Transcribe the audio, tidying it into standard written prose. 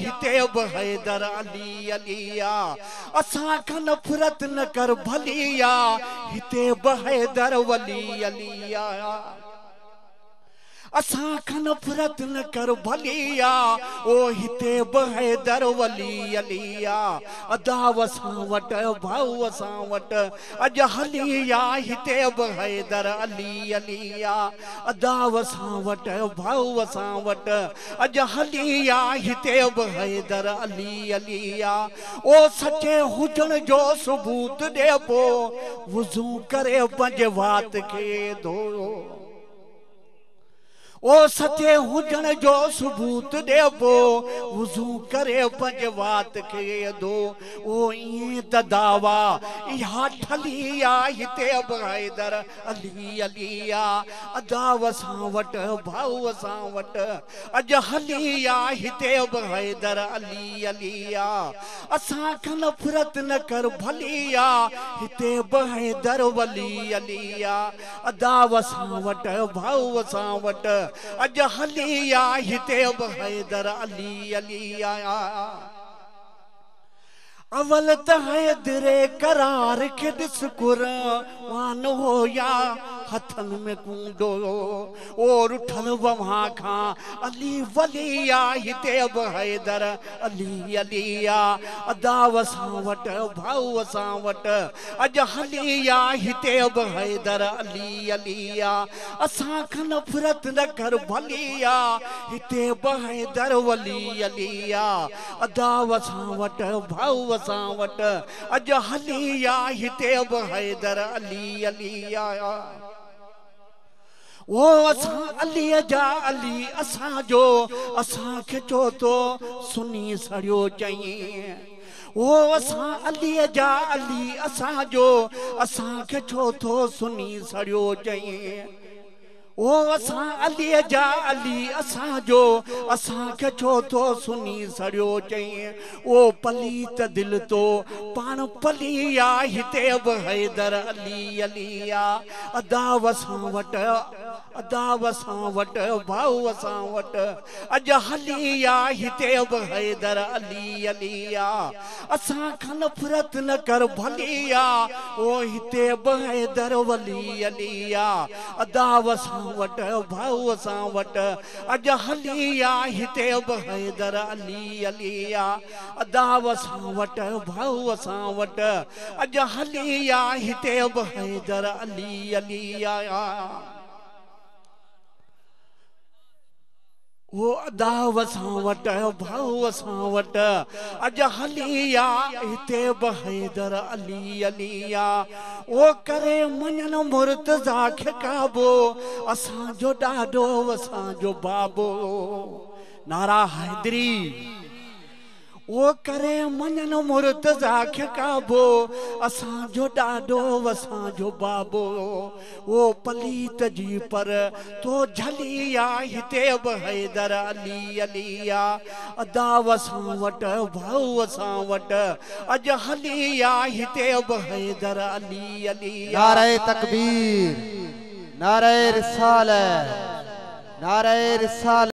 हिते बि हैदर अली अलिया असां खां नफ़रत न कर भलिया हिते बि हैदर वली अलिया असां खां नफ़रत न कर भलिया ओ हिते बि हैदर वली अलिया अदाव सां वटि भाऊ असां वटि अॼु हलिया हिते बि हैदर अली अलिया अदाव सां वटि भाऊ असां वटि अॼु हलिया हिते बि हैदर अली अलिया ओ सचे हुजण जो सबूत ॾे पोइ वुज़ू करे पंहिंजे वात खे धोयो ओ सचे हुजण जो सबूत ॾे पोइ वुज़ू करे पंहिंजे वात खे धो ओ ईअं त दावा इहा ठली आहे हिते बि हैदर अली अलिया अदाव सां वटि भाऊ सां वटि अॼु हली आहे हिते बि हैदर अली अलिया असां खां नफ़रत न कर भलिया हिते बि हैदर वली अलिया अदाव सां वटि भाऊ सां वटि अॼु हलिया हिते बि हैदर अली अलिया अवल त हैदरे करार खे ॾिस कुरान होया हथन में कूंडो ओ रुठल वहां खां अली वलिया हिते बि हैदर अली अलिया अदाव सां वटि भाऊ सां वटि अॼु हलिया हिते बि हैदर अली अलिया असां खां नफ़रत न कर भलिया हिते बि हैदर वली अलिया अदाव सां वटि भाऊ सां वटि अॼु हलिया हिते बि हैदर अली अलिया ओ असां अलीअ जा अली असांजो असांखे चो थो सुनी सड़ियो चई ओ असां अलीअ जा अली असांजो असांखे छो थो सुनी सड़ियो चई ओ असां अलीअ जा अली असांजो असांखे छो थो सुनी सड़ियो चई ओ पलीत दिलि तो पाण पलिया हिते बि हैदर अली अलिया अदाव सां वटि अदाव सां वटि भाऊ सां वटि अॼु हलिया हिते बि हैदर अली अलिया असां खां नफ़रत न कर भलिया ओ हिते बि हैदर वली अलिया अदाव सां वटि भाऊ सां वटि अॼु हलिया हिते बि हैदर अली अलिया अदाव सां वटि भाऊ सां वटि अॼु हलिया हिते बि हैदर अली अलिया वो अदाव सां वटि भाऊ सां वटि अॼु हलिया हिते बि हैदर अली अलिया ओ करे मञन मुर्तज़ा खे काबो असांजो ॾाॾो असांजो बाबो नारा हैदरी ओ करे मञन मुर्तज़ा खे काबो असांजो ॾाॾो असांजो बाबो ओ पलीत जी पर तो झलिया हिते बि हैदर अली अलिया अदाव सां वटि भाऊ सां वटि अॼु हलिया हिते बि हैदर अली अलिया नारे तकबीर नारे रिसालत नारे रिसालत।